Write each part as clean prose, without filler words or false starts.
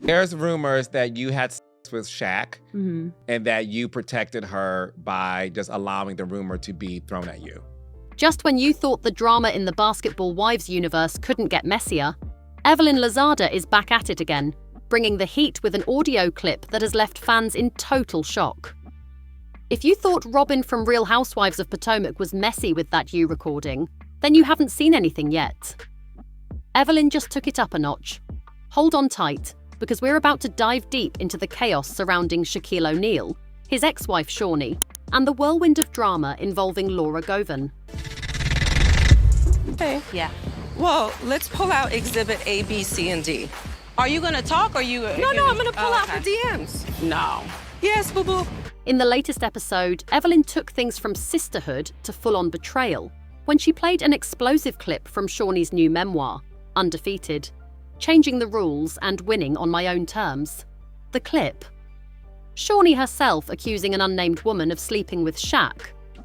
There's rumors that you had sex with Shaq and that you protected her by just allowing the rumor to be thrown at you. Just when you thought the drama in the Basketball Wives universe couldn't get messier, Evelyn Lozada is back at it again, bringing the heat with an audio clip that has left fans in total shock. If you thought Robin from Real Housewives of Potomac was messy with that You recording, then you haven't seen anything yet. Evelyn just took it up a notch. Hold on tight, because we're about to dive deep into the chaos surrounding Shaquille O'Neal, his ex-wife Shawnee, and the whirlwind of drama involving Laura Govan. Okay. Yeah. Well, let's pull out Exhibit A, B, C, and D. Are you gonna talk or you? No, I'm gonna pull out the DMs. No. Yes, boo-boo. In the latest episode, Evelyn took things from sisterhood to full-on betrayal when she played an explosive clip from Shawnee's new memoir, Undefeated, changing the rules and winning on my own terms. The clip. Shawnee herself accusing an unnamed woman of sleeping with Shaq,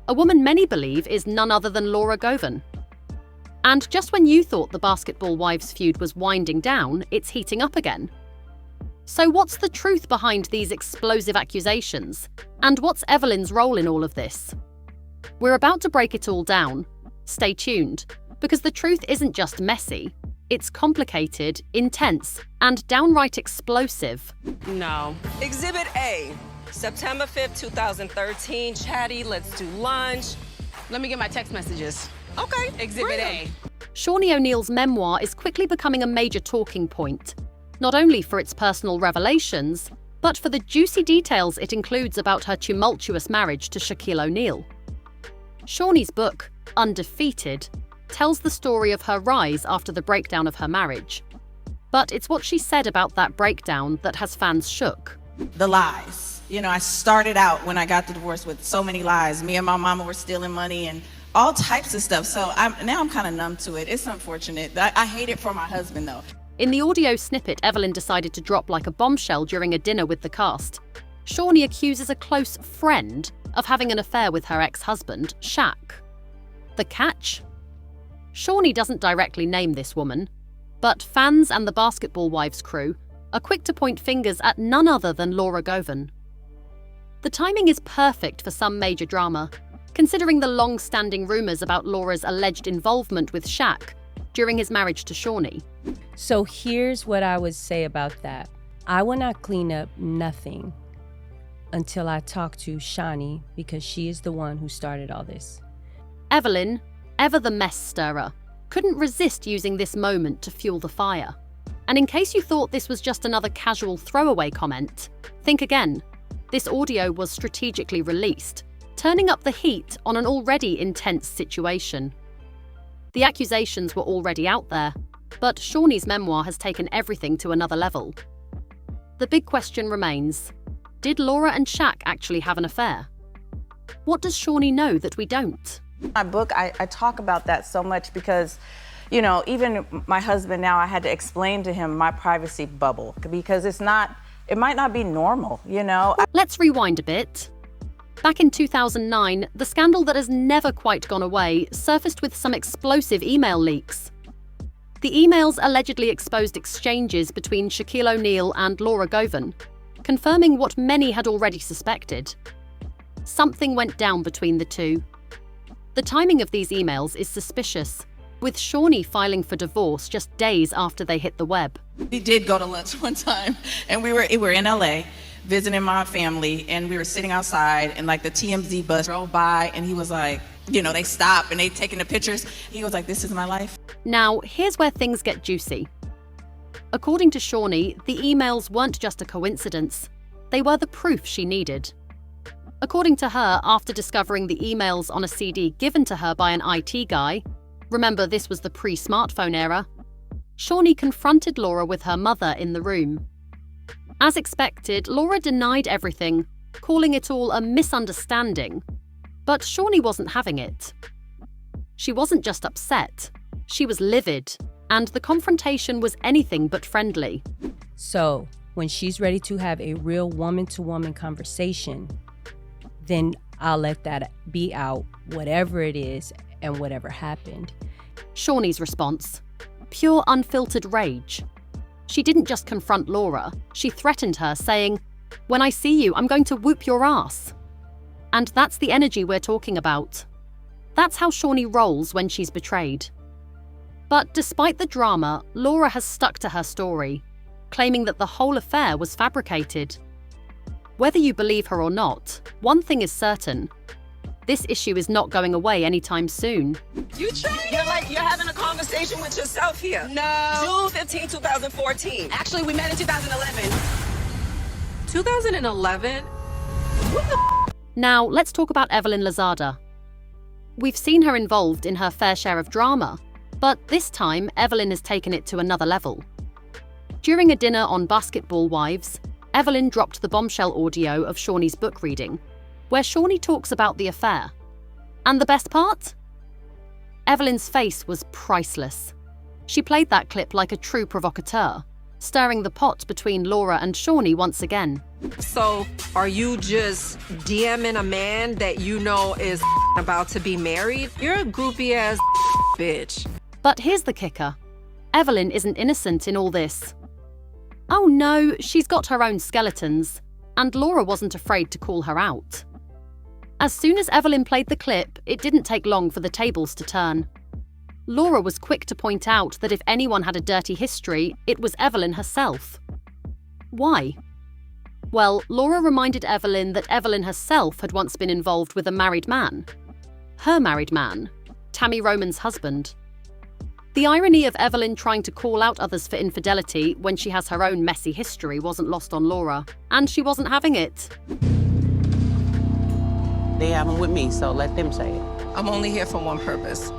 a woman many believe is none other than Laura Govan. And just when you thought the Basketball Wives feud was winding down, it's heating up again. So what's the truth behind these explosive accusations? And what's Evelyn's role in all of this? We're about to break it all down. Stay tuned, because the truth isn't just messy. It's complicated, intense, and downright explosive. No. Exhibit A, September 5th, 2013. Chatty, let's do lunch. Let me get my text messages. Okay, Exhibit A. Shawnee O'Neal's memoir is quickly becoming a major talking point, not only for its personal revelations, but for the juicy details it includes about her tumultuous marriage to Shaquille O'Neal. Shawnee's book, Undefeated, tells the story of her rise after the breakdown of her marriage. But it's what she said about that breakdown that has fans shook. The lies. You know, I started out when I got the divorce with so many lies. Me and my mama were stealing money and all types of stuff. So now I'm kind of numb to it. It's unfortunate. I hate it for my husband, though. In the audio snippet Evelyn decided to drop like a bombshell during a dinner with the cast, Shawnee accuses a close friend of having an affair with her ex-husband, Shaq. The catch? Shawnee doesn't directly name this woman, but fans and the Basketball Wives crew are quick to point fingers at none other than Laura Govan. The timing is perfect for some major drama, considering the long-standing rumors about Laura's alleged involvement with Shaq during his marriage to Shawnee. So here's what I would say about that. I will not clean up nothing until I talk to Shawnee, because she is the one who started all this. Evelyn, ever the mess stirrer, couldn't resist using this moment to fuel the fire. And in case you thought this was just another casual throwaway comment, think again. This audio was strategically released, turning up the heat on an already intense situation. The accusations were already out there, but Shawnee's memoir has taken everything to another level. The big question remains, did Laura and Shaq actually have an affair? What does Shawnee know that we don't? My book, I talk about that so much because, you know, even my husband now, I had to explain to him my privacy bubble because it might not be normal, you know? Let's rewind a bit. Back in 2009, the scandal that has never quite gone away surfaced with some explosive email leaks. The emails allegedly exposed exchanges between Shaquille O'Neal and Laura Govan, confirming what many had already suspected. Something went down between the two. The timing of these emails is suspicious, with Shawnee filing for divorce just days after they hit the web. We did go to lunch one time, and we were in LA visiting my family, and we were sitting outside, and like the TMZ bus drove by, and he was like, you know, they stopped and they taking the pictures. He was like, this is my life. Now, here's where things get juicy. According to Shawnee, the emails weren't just a coincidence. They were the proof she needed. According to her, after discovering the emails on a CD given to her by an IT guy, remember this was the pre-smartphone era, Shawnee confronted Laura with her mother in the room. As expected, Laura denied everything, calling it all a misunderstanding. But Shawnee wasn't having it. She wasn't just upset, she was livid, and the confrontation was anything but friendly. So when she's ready to have a real woman-to-woman conversation, then I'll let that be out, whatever it is and whatever happened. Shawnee's response, pure unfiltered rage. She didn't just confront Laura, she threatened her, saying, "When I see you, I'm going to whoop your ass." And that's the energy we're talking about. That's how Shawnee rolls when she's betrayed. But despite the drama, Laura has stuck to her story, claiming that the whole affair was fabricated. Whether you believe her or not, one thing is certain. This issue is not going away anytime soon. You trying? You're like, you're having a conversation with yourself here. No. June 15, 2014. Actually, we met in 2011. 2011? Now, let's talk about Evelyn Lozada. We've seen her involved in her fair share of drama, but this time, Evelyn has taken it to another level. During a dinner on Basketball Wives, Evelyn dropped the bombshell audio of Shawnee's book reading, where Shawnee talks about the affair. And the best part? Evelyn's face was priceless. She played that clip like a true provocateur, stirring the pot between Laura and Shawnee once again. So, are you just DMing a man that you know is about to be married? You're a groupie-ass bitch. But here's the kicker. Evelyn isn't innocent in all this. Oh no, she's got her own skeletons, and Laura wasn't afraid to call her out. As soon as Evelyn played the clip, it didn't take long for the tables to turn. Laura was quick to point out that if anyone had a dirty history, it was Evelyn herself. Why? Well, Laura reminded Evelyn that Evelyn herself had once been involved with a married man. Her married man, Tammy Roman's husband. The irony of Evelyn trying to call out others for infidelity when she has her own messy history wasn't lost on Laura, and she wasn't having it. They have them with me, so let them say it. I'm only here for one purpose.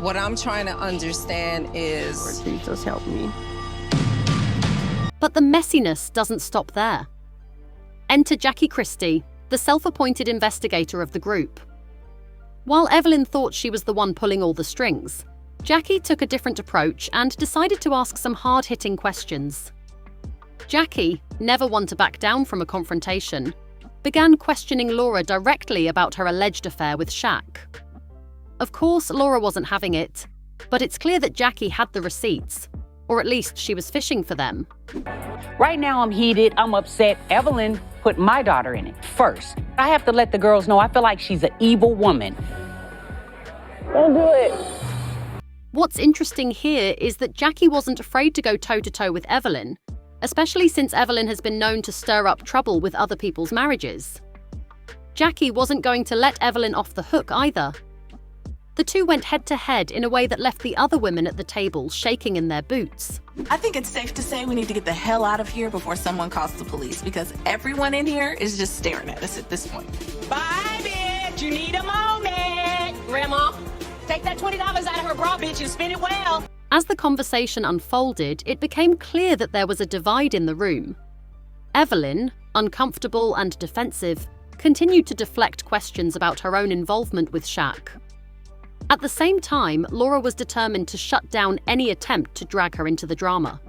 What I'm trying to understand is... Lord Jesus, help me. But the messiness doesn't stop there. Enter Jackie Christie, the self-appointed investigator of the group. While Evelyn thought she was the one pulling all the strings, Jackie took a different approach and decided to ask some hard-hitting questions. Jackie, never one to back down from a confrontation, began questioning Laura directly about her alleged affair with Shaq. Of course, Laura wasn't having it, but it's clear that Jackie had the receipts, or at least she was fishing for them. Right now I'm heated, I'm upset. Evelyn put my daughter in it first. I have to let the girls know I feel like she's an evil woman. Don't do it. What's interesting here is that Jackie wasn't afraid to go toe-to-toe with Evelyn, especially since Evelyn has been known to stir up trouble with other people's marriages. Jackie wasn't going to let Evelyn off the hook either. The two went head-to-head in a way that left the other women at the table shaking in their boots. I think it's safe to say we need to get the hell out of here before someone calls the police, because everyone in here is just staring at us at this point. Bye, bitch. You need a moment. Grandma, take that $20 out of her bra, bitch, and spin it well. As the conversation unfolded, it became clear that there was a divide in the room. Evelyn, uncomfortable and defensive, continued to deflect questions about her own involvement with Shaq. At the same time, Laura was determined to shut down any attempt to drag her into the drama.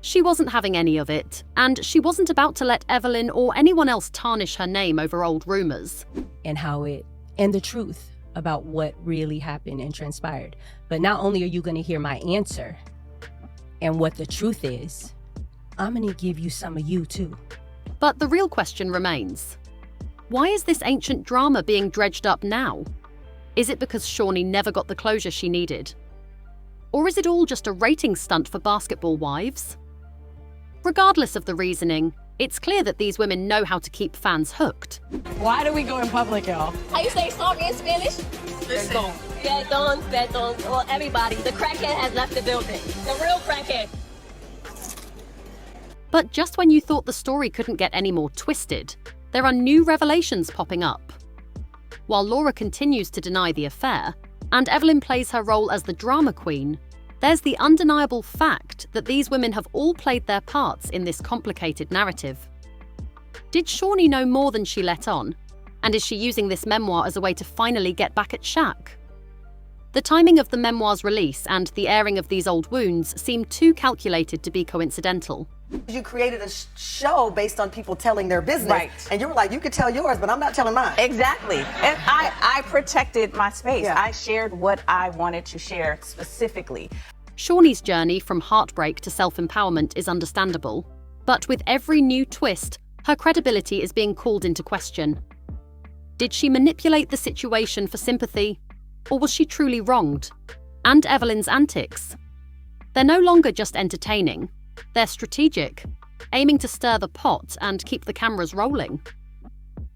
She wasn't having any of it, and she wasn't about to let Evelyn or anyone else tarnish her name over old rumors. And the truth about what really happened and transpired. But not only are you going to hear my answer and what the truth is, I'm going to give you some of you too. But the real question remains. Why is this ancient drama being dredged up now? Is it because Shawnee never got the closure she needed? Or is it all just a rating stunt for Basketball Wives? Regardless of the reasoning, it's clear that these women know how to keep fans hooked. Why do we go in public, y'all? How you say sorry in Spanish? Listen. Perdón. Well, everybody, the crackhead has left the building. The real crackhead. But just when you thought the story couldn't get any more twisted, there are new revelations popping up. While Laura continues to deny the affair, and Evelyn plays her role as the drama queen, there's the undeniable fact that these women have all played their parts in this complicated narrative. Did Shawnee know more than she let on? And is she using this memoir as a way to finally get back at Shaq? The timing of the memoir's release and the airing of these old wounds seem too calculated to be coincidental. You created a show based on people telling their business. Right. And you were like, you could tell yours, but I'm not telling mine. Exactly. And I protected my space. Yeah. I shared what I wanted to share specifically. Shawnee's journey from heartbreak to self-empowerment is understandable, but with every new twist, her credibility is being called into question. Did she manipulate the situation for sympathy, or was she truly wronged? And Evelyn's antics? They're no longer just entertaining, they're strategic, aiming to stir the pot and keep the cameras rolling.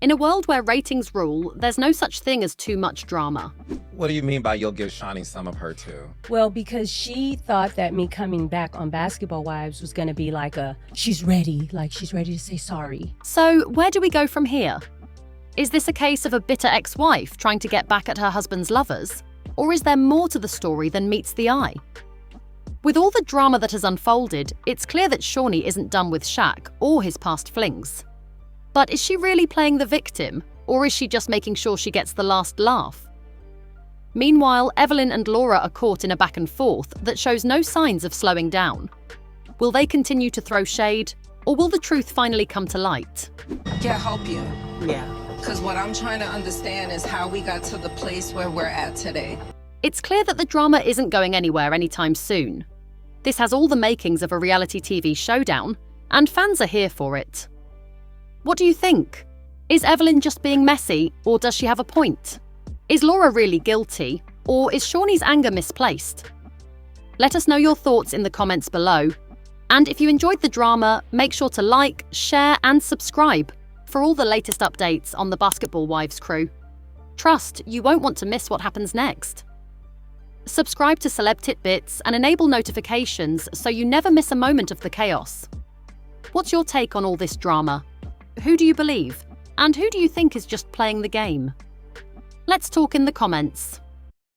In a world where ratings rule, there's no such thing as too much drama. What do you mean by you'll give Shawnee some of her too? Well, because she thought that me coming back on Basketball Wives was going to be like she's ready to say sorry. So where do we go from here? Is this a case of a bitter ex-wife trying to get back at her husband's lovers? Or is there more to the story than meets the eye? With all the drama that has unfolded, it's clear that Shawnee isn't done with Shaq or his past flings. But is she really playing the victim, or is she just making sure she gets the last laugh? Meanwhile, Evelyn and Laura are caught in a back and forth that shows no signs of slowing down. Will they continue to throw shade, or will the truth finally come to light? Can't help you. Yeah. Because what I'm trying to understand is how we got to the place where we're at today. It's clear that the drama isn't going anywhere anytime soon. This has all the makings of a reality TV showdown, and fans are here for it. What do you think? Is Evelyn just being messy, or does she have a point? Is Laura really guilty, or is Shawnee's anger misplaced? Let us know your thoughts in the comments below. And if you enjoyed the drama, make sure to like, share, and subscribe for all the latest updates on the Basketball Wives crew. Trust you won't want to miss what happens next. Subscribe to Celeb Titbits and enable notifications so you never miss a moment of the chaos. What's your take on all this drama? Who do you believe? And who do you think is just playing the game? Let's talk in the comments.